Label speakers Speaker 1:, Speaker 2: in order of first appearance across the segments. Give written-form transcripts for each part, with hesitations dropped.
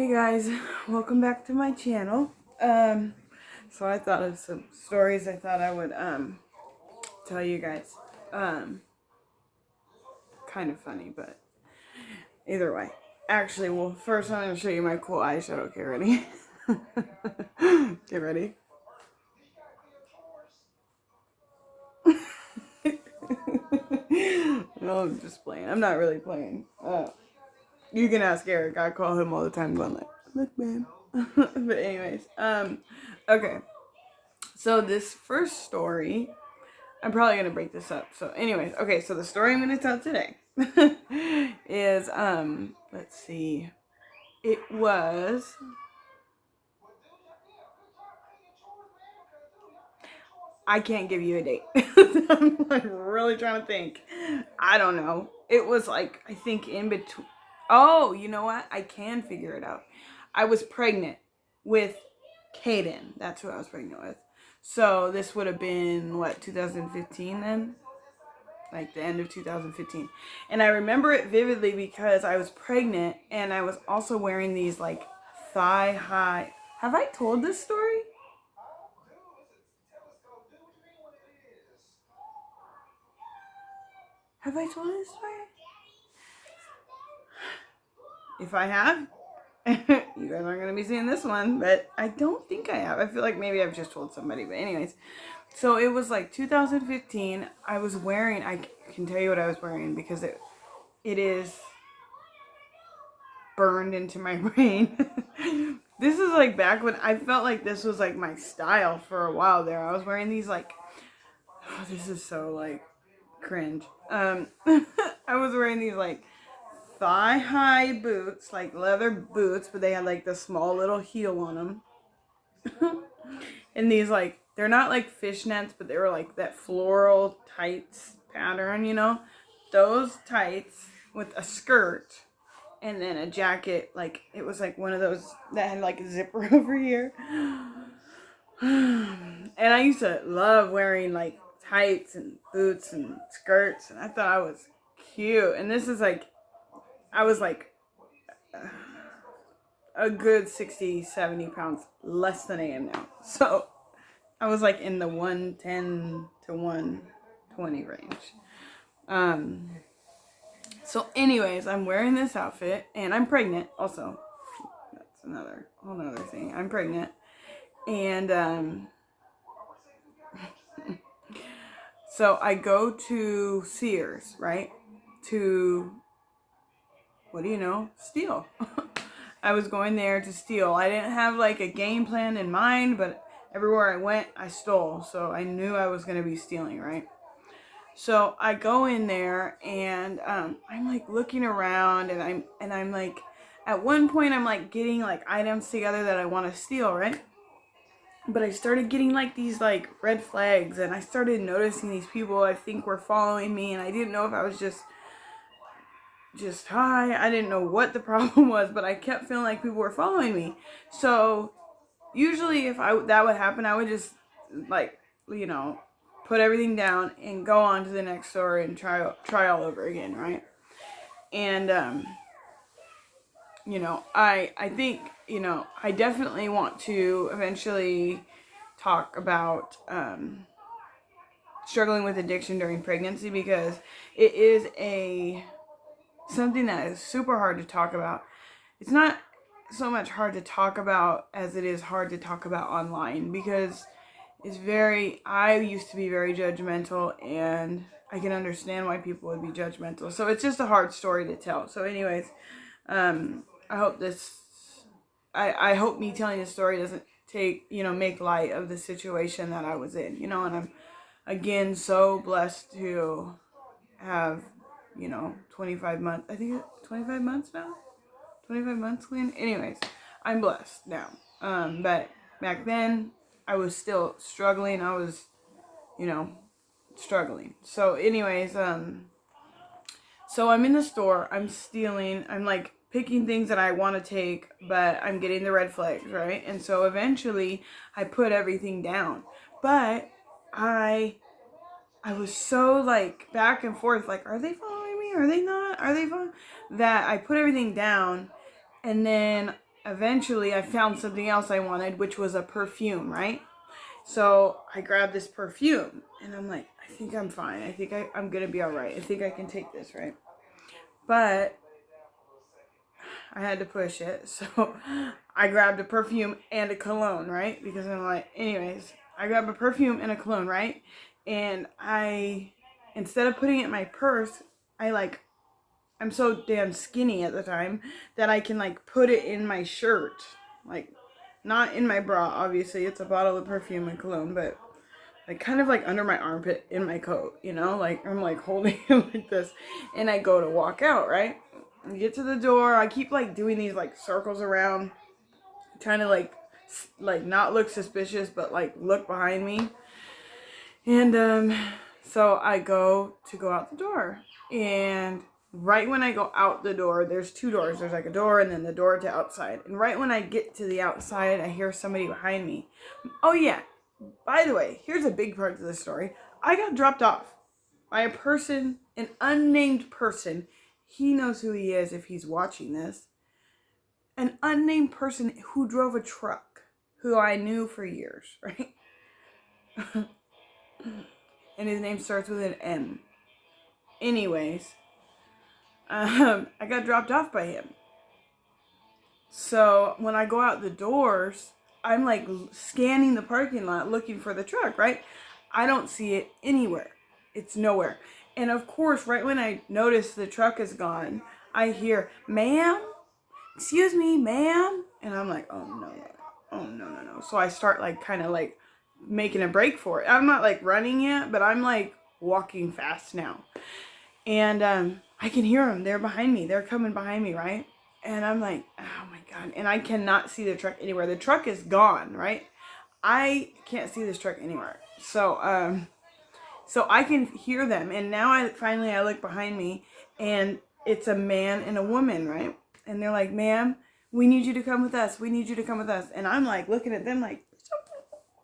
Speaker 1: Hey guys, welcome back to my channel. So I thought of some stories I thought I would tell you guys. Kind of funny, but either way. Actually, well, first I'm gonna show you my cool eyeshadow. Okay, ready? Get ready. No, I'm just playing. I'm not really playing. You can ask Eric. I call him all the time, going like, "Look, man." But anyways, okay. So this first story, I'm probably gonna break this up. So, anyways, okay. So the story I'm gonna tell today is let's see. It was I can't give you a date. I'm like really trying to think. I don't know. It was like I think in between. Oh, you know what? I can figure it out. I was pregnant with Caden. That's who I was pregnant with. So this would have been what, 2015 then? Like the end of 2015. And I remember it vividly because I was pregnant and I was also wearing these like thigh high. Have I told this story? Have I told this story? If I have, you guys aren't going to be seeing this one, but I don't think I have. I feel like maybe I've just told somebody, but anyways. So it was like 2015. I was wearing, I can tell you what I was wearing because it is burned into my brain. This is like back when I felt like this was like my style for a while there. I was wearing these like, oh, this is so like cringe. I was wearing these like thigh high boots, like leather boots, but they had like the small little heel on them. And these like, they're not like fishnets, but they were like that floral tights pattern, you know? Those tights with a skirt and then a jacket, like it was like one of those that had like a zipper over here. And I used to love wearing like tights and boots and skirts, and I thought I was cute. And this is like, I was like a good 60, 70 pounds less than I am now. So I was like in the 110 to 120 range. So anyways, I'm wearing this outfit and I'm pregnant also. That's another whole nother thing. I'm pregnant. And so I go to Sears, right? To, what do you know? Steal. I was going there to steal. I didn't have like a game plan in mind, but everywhere I went, I stole. So I knew I was going to be stealing, right? So I go in there and I'm like looking around and I'm like, at one point I'm like getting like items together that I want to steal, right? But I started getting like these like red flags and I started noticing these people I think were following me, and I didn't know if I was just high. I didn't know what the problem was, but I kept feeling like people were following me. So usually if that would happen, I would just like, you know, put everything down and go on to the next store and try all over again, right? And you know, I think, you know, I definitely want to eventually talk about struggling with addiction during pregnancy, because it is something that is super hard to talk about. It's not so much hard to talk about as it is hard to talk about online, because I used to be very judgmental, and I can understand why people would be judgmental. So it's just a hard story to tell. So anyways, I hope I hope me telling this story doesn't make light of the situation that I was in, and I'm, again, so blessed to have, 25 months, I think 25 months now, 25 months clean. Anyways, I'm blessed now. But back then I was still struggling. I was, struggling. So anyways, so I'm in the store, I'm stealing, I'm like picking things that I want to take, but I'm getting the red flags, right? And so eventually I put everything down. But I was so like back and forth, like, are they following me? Are they not? Are they following? That I put everything down, and then eventually I found something else I wanted, which was a perfume, right? So I grabbed this perfume and I'm like, I think I'm fine. I think I'm going to be all right. I think I can take this, right? But I had to push it. So I grabbed a perfume and a cologne, right? Because I'm like, anyways, I grabbed a perfume and a cologne, right? And instead of putting it in my purse, I'm so damn skinny at the time that I can like put it in my shirt. Like, not in my bra, obviously. It's a bottle of perfume and cologne, but like kind of like under my armpit in my coat, you know? Like I'm like holding it like this and I go to walk out, right? I get to the door. I keep like doing these like circles around, trying to like not look suspicious, but like look behind me. And so I go out the door, and right when I go out the door, there's two doors. There's like a door and then the door to outside. And right when I get to the outside, I hear somebody behind me. Oh yeah, by the way, here's a big part of the story. I got dropped off by a person, an unnamed person. He knows who he is if he's watching this. An unnamed person who drove a truck, who I knew for years, right? And his name starts with an M. Anyways, I got dropped off by him. So when I go out the doors, I'm like scanning the parking lot looking for the truck, right? I don't see it anywhere. It's nowhere. And of course, right when I notice the truck is gone, I hear, "Ma'am? Excuse me, ma'am?" And I'm like, oh no. Oh no. So I start like kind of like making a break for it. I'm not like running yet, but I'm like walking fast now. And I can hear them. They're behind me. They're coming behind me, right? And I'm like, oh my God. And I cannot see the truck anywhere. The truck is gone, right? I can't see this truck anywhere. So I can hear them. And now I look behind me, and it's a man and a woman, right? And they're like, "Ma'am, we need you to come with us. We need you to come with us." And I'm like looking at them like,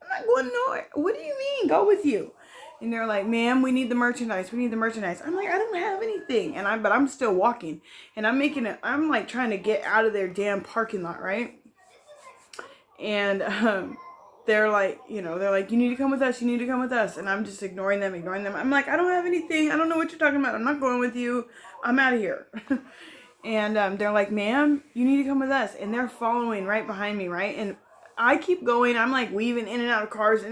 Speaker 1: I'm not going nowhere. What do you mean? Go with you. And they're like, "Ma'am, we need the merchandise. We need the merchandise." I'm like, I don't have anything. But I'm still walking. And I'm like trying to get out of their damn parking lot, right? And they're like, you need to come with us. You need to come with us. And I'm just ignoring them. I'm like, I don't have anything. I don't know what you're talking about. I'm not going with you. I'm out of here. And they're like, "Ma'am, you need to come with us." And they're following right behind me, right? And I keep going. I'm like weaving in and out of cars,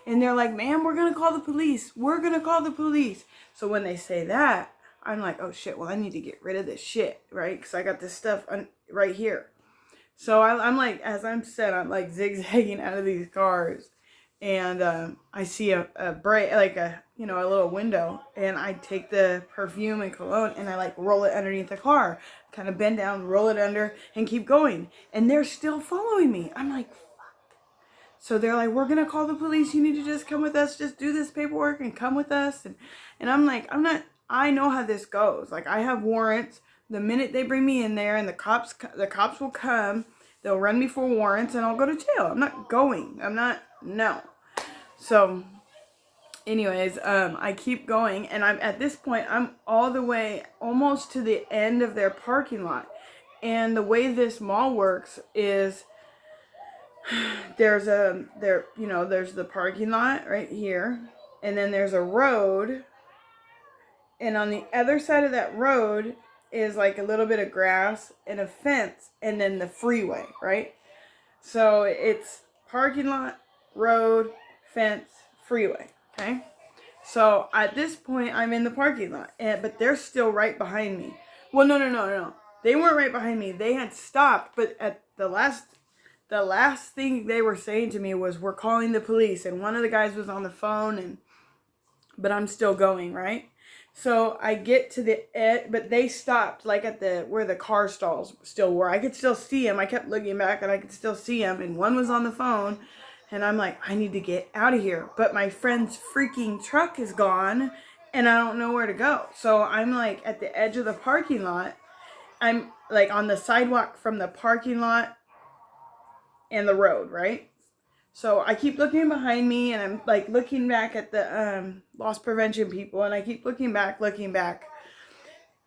Speaker 1: And they're like, "Ma'am, we're going to call the police. We're going to call the police." So when they say that, I'm like, oh shit, well, I need to get rid of this shit, right? Because I got this stuff right here. So I'm like, as I'm like zigzagging out of these cars. And I see a break, like a little window, and I take the perfume and cologne and I like roll it underneath the car, kind of bend down, roll it under, and keep going. And they're still following me. I'm like, fuck. So they're like, "We're gonna call the police. You need to just come with us. Just do this paperwork and come with us." And I'm like, I'm not. I know how this goes. Like, I have warrants. The minute they bring me in there, and the cops will come. They'll run me for warrants, and I'll go to jail. I'm not going. No. So, anyways, I keep going, and at this point, I'm all the way almost to the end of their parking lot. And the way this mall works is there's the parking lot right here, and then there's a road, and on the other side of that road is like a little bit of grass and a fence, and then the freeway, right? So it's parking lot, road, fence, freeway, okay? So at this point, I'm in the parking lot, but they're still right behind me. Well, no. They weren't right behind me. They had stopped, but at the last thing they were saying to me was, "We're calling the police," and one of the guys was on the phone, but I'm still going, right? So I get to the edge, but they stopped like at where the car stalls still were. I could still see them. I kept looking back and I could still see them. And one was on the phone, and I'm like, I need to get out of here. But my friend's freaking truck is gone, and I don't know where to go. So I'm like at the edge of the parking lot. I'm like on the sidewalk from the parking lot and the road, right? So I keep looking behind me, and I'm like looking back at the loss prevention people, and I keep looking back.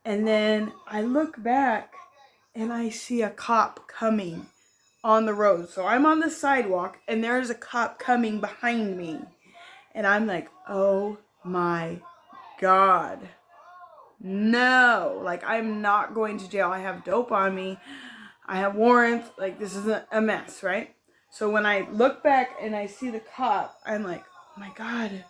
Speaker 1: And then I look back, and I see a cop coming on the road. So I'm on the sidewalk and there's a cop coming behind me. And I'm like, oh my God. No, like I'm not going to jail. I have dope on me. I have warrants. Like this is a mess, right? So when I look back and I see the cop, I'm like, oh my God.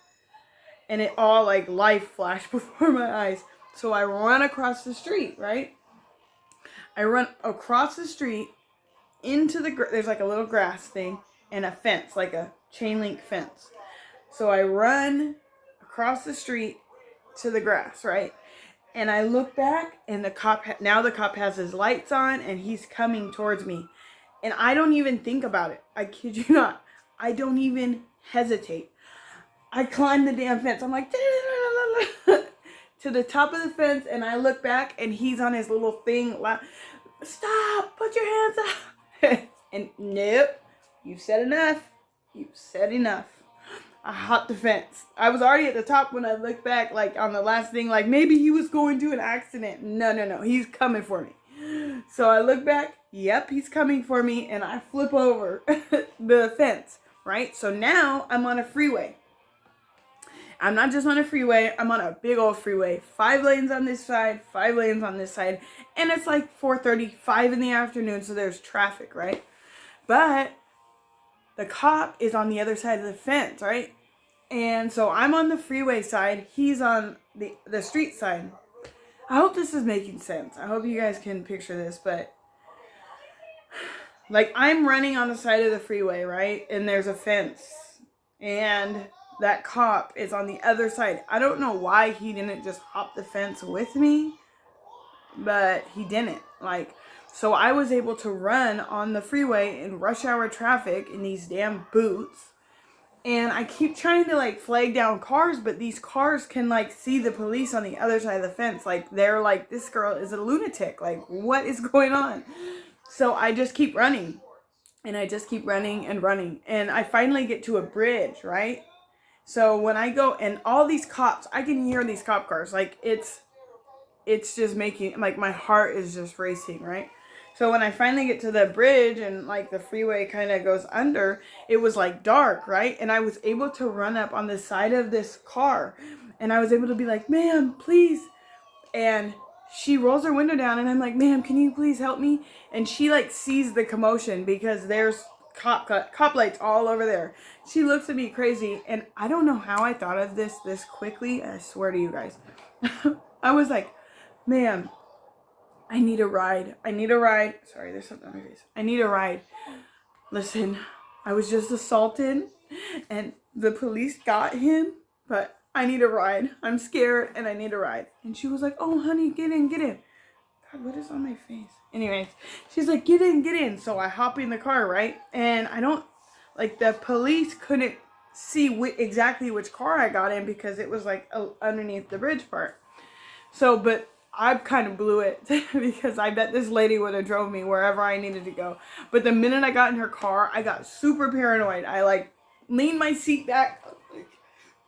Speaker 1: And it all like life flashed before my eyes. So I run across the street, right? I run across the street into there's like a little grass thing and a fence, like a chain link fence. So I run across the street to the grass, right? And I look back and now the cop has his lights on and he's coming towards me. And I don't even think about it. I kid you not. I don't even hesitate. I climb the damn fence. I'm like, to the top of the fence, and I look back and he's on his little thing. Stop, put your hands up. And nope, you've said enough. You've said enough. I hopped the fence. I was already at the top when I looked back, like on the last thing, like maybe he was going to an accident. No, he's coming for me. So I look back, yep, he's coming for me, and I flip over the fence, right? So now I'm on a freeway. I'm not just on a freeway, I'm on a big old freeway. 5 lanes on this side, 5 lanes on this side, and it's like 4:35 in the afternoon, so there's traffic, right? But the cop is on the other side of the fence, right? And so I'm on the freeway side, he's on the street side. I hope this is making sense. I hope you guys can picture this, but like I'm running on the side of the freeway, right? And there's a fence. And that cop is on the other side. I don't know why he didn't just hop the fence with me, but he didn't. Like, so I was able to run on the freeway in rush hour traffic in these damn boots. And I keep trying to like flag down cars, but these cars can like see the police on the other side of the fence. Like they're like, this girl is a lunatic. Like what is going on? So I just keep running. And I just keep running and running. And I finally get to a bridge, right? So when I go, and all these cops, I can hear these cop cars. Like it's just making, like my heart is just racing, right? So when I finally get to the bridge and like the freeway kind of goes under, it was like dark, right? And I was able to run up on the side of this car. And I was able to be like, ma'am, please. And she rolls her window down and I'm like, ma'am, can you please help me? And she like sees the commotion because there's cop lights all over there. She looks at me crazy, and I don't know how I thought of this quickly. I swear to you guys. I was like, ma'am, I need a ride. I need a ride. Sorry, there's something on my face. I need a ride. Listen, I was just assaulted and the police got him, but I need a ride. I'm scared and I need a ride. And she was like, oh, honey, get in, get in. God, what is on my face? Anyways, she's like, get in, get in. So I hop in the car, right? And I don't, like the police couldn't see exactly which car I got in because it was like underneath the bridge part. So, but I kind of blew it because I bet this lady would have drove me wherever I needed to go. But the minute I got in her car, I got super paranoid. I like leaned my seat back, like,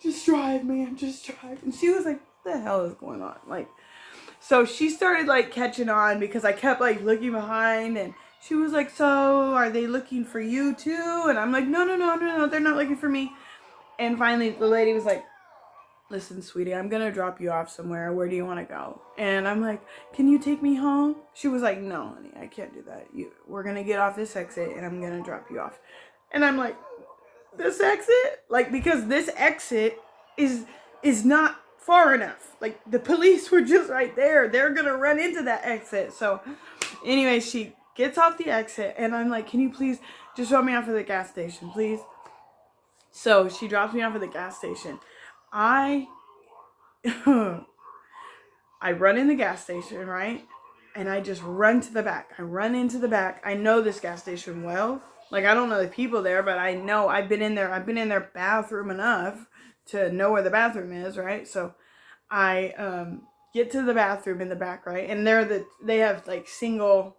Speaker 1: just drive, man, just drive. And she was like, what the hell is going on? Like, so she started like catching on because I kept like looking behind, and she was like, so are they looking for you too? And I'm like, no, they're not looking for me. And finally the lady was like, listen, sweetie, I'm gonna drop you off somewhere. Where do you want to go? And I'm like, can you take me home? She was like, no, honey, I can't do that. We're gonna get off this exit and I'm gonna drop you off. And I'm like, this exit? Like, because this exit is not far enough. Like, the police were just right there. They're gonna run into that exit. So anyway, she gets off the exit and I'm like, can you please just drop me off at the gas station, please? So she drops me off at the gas station. I run in the gas station, right? And I just run to the back. I run into the back. I know this gas station well. Like, I don't know the people there, but I know I've been in their bathroom enough to know where the bathroom is, right? So I get to the bathroom in the back, right? And they have like single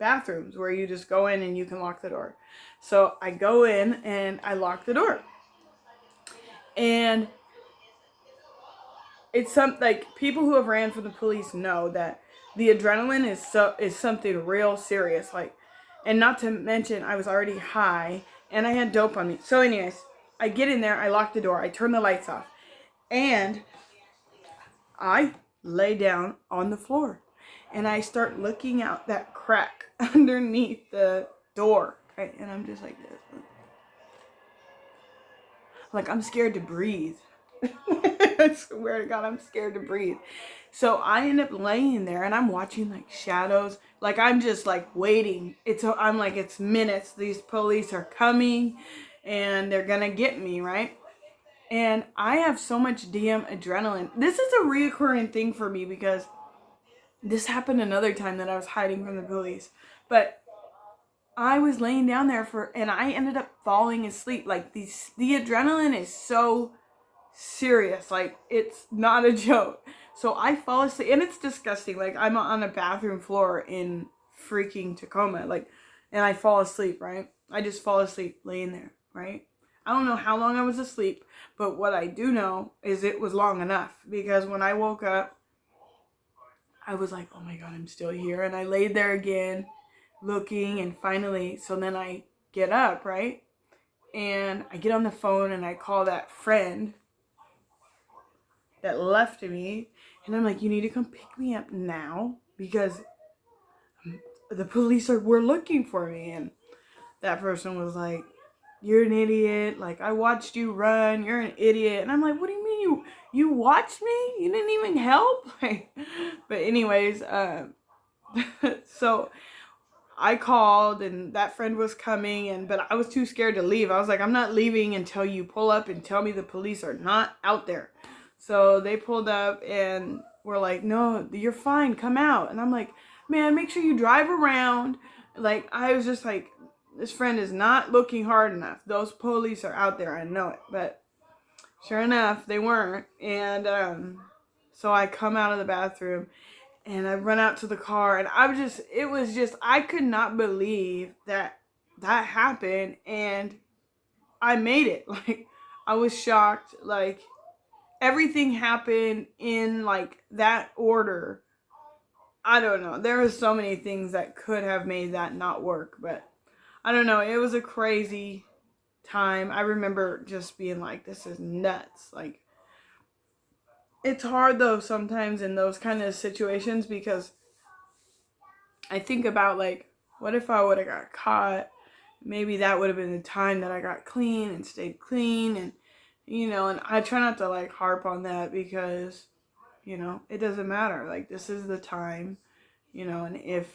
Speaker 1: bathrooms where you just go in and you can lock the door. So I go in and I lock the door. And it's like people who have ran for the police know that the adrenaline is something real serious. Like, and not to mention, I was already high and I had dope on me. So, anyways, I get in there, I lock the door, I turn the lights off, and I lay down on the floor and I start looking out that crack underneath the door. Right? And I'm just like this. Like, I'm scared to breathe. I swear to God, I'm scared to breathe. So I end up laying there and I'm watching like shadows. Like, I'm just like waiting. I'm like, it's minutes. These police are coming and they're gonna get me, right? And I have so much damn adrenaline. This is a reoccurring thing for me because this happened another time that I was hiding from the police. But I was laying down there and I ended up falling asleep. Like, the adrenaline is so serious. Like, it's not a joke. So I fall asleep, and it's disgusting. Like, I'm on a bathroom floor in freaking Tacoma, like, and I fall asleep, right? I just fall asleep laying there, right? I don't know how long I was asleep, but what I do know is it was long enough, because when I woke up, I was like, oh my God, I'm still here. And I laid there again looking, and finally, so then I get up, right? And I get on the phone and I call that friend that left me, and I'm like, you need to come pick me up now because the police were looking for me. And that person was like, you're an idiot, like, I watched you run, you're an idiot. And I'm like, what do you mean you watched me? You didn't even help? But anyways, so I called and that friend was coming, but I was too scared to leave. I was like, I'm not leaving until you pull up and tell me the police are not out there. So they pulled up and were like, no, you're fine, come out. And I'm like, man, make sure you drive around. Like, I was just like, this friend is not looking hard enough. Those police are out there, I know it. But sure enough, they weren't. And so I come out of the bathroom and I run out to the car, and I could not believe that happened, and I made it. Like, I was shocked. Like, everything happened in like that order. I don't know. There were so many things that could have made that not work, but I don't know. It was a crazy time. I remember just being like, this is nuts. Like, it's hard though sometimes in those kind of situations, because I think about, like, what if I would have got caught? Maybe that would have been the time that I got clean and stayed clean, and and I try not to like harp on that, because it doesn't matter. Like, this is the time, and if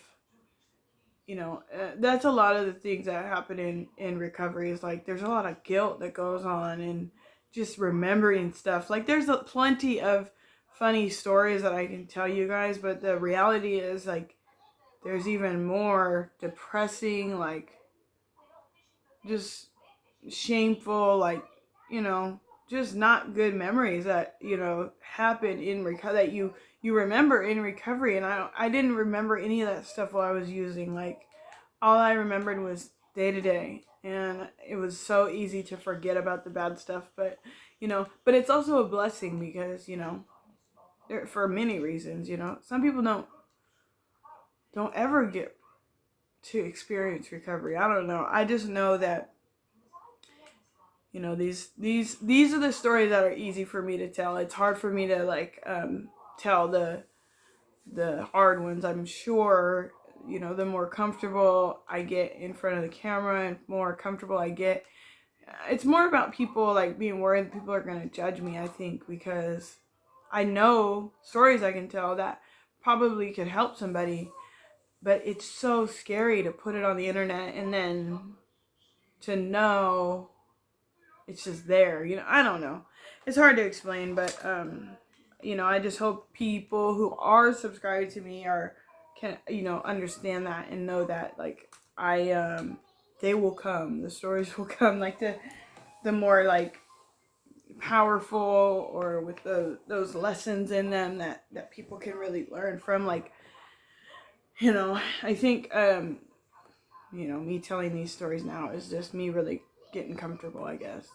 Speaker 1: that's a lot of the things that happen in recovery, is like there's a lot of guilt that goes on, and just remembering stuff. Like, there's plenty of funny stories that I can tell you guys, but the reality is, like, there's even more depressing, like, just shameful, like, just not good memories that, happen in recovery, that you remember in recovery. And I didn't remember any of that stuff while I was using. Like, all I remembered was day to day. And it was so easy to forget about the bad stuff. But, but it's also a blessing, because, for many reasons, some people don't ever get to experience recovery. I don't know. I just know that, these are the stories that are easy for me to tell. It's hard for me to like tell the hard ones. I'm sure, the more comfortable I get in front of the camera and more comfortable I get, it's more about people like being worried that people are going to judge me, I think, because I know stories I can tell that probably could help somebody, but it's so scary to put it on the internet and then to know it's just there. I don't know. It's hard to explain, but I just hope people who are subscribed to me can understand that and know that, like, they will come. The stories will come, like the more like powerful, or with those lessons in them that people can really learn from. Like, I think me telling these stories now is just me really getting comfortable, I guess.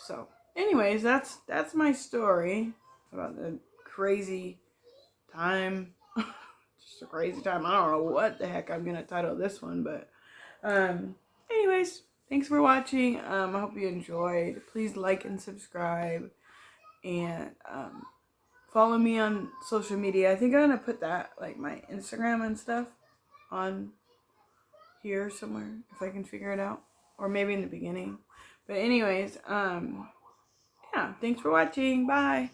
Speaker 1: So anyways, that's my story about the crazy time just a crazy time. I don't know what the heck I'm gonna title this one, but anyways, thanks for watching. I hope you enjoyed. Please like and subscribe, and follow me on social media. I think I'm gonna put that, like my Instagram and stuff, on here somewhere if I can figure it out, or maybe in the beginning. But anyways, yeah, thanks for watching. Bye.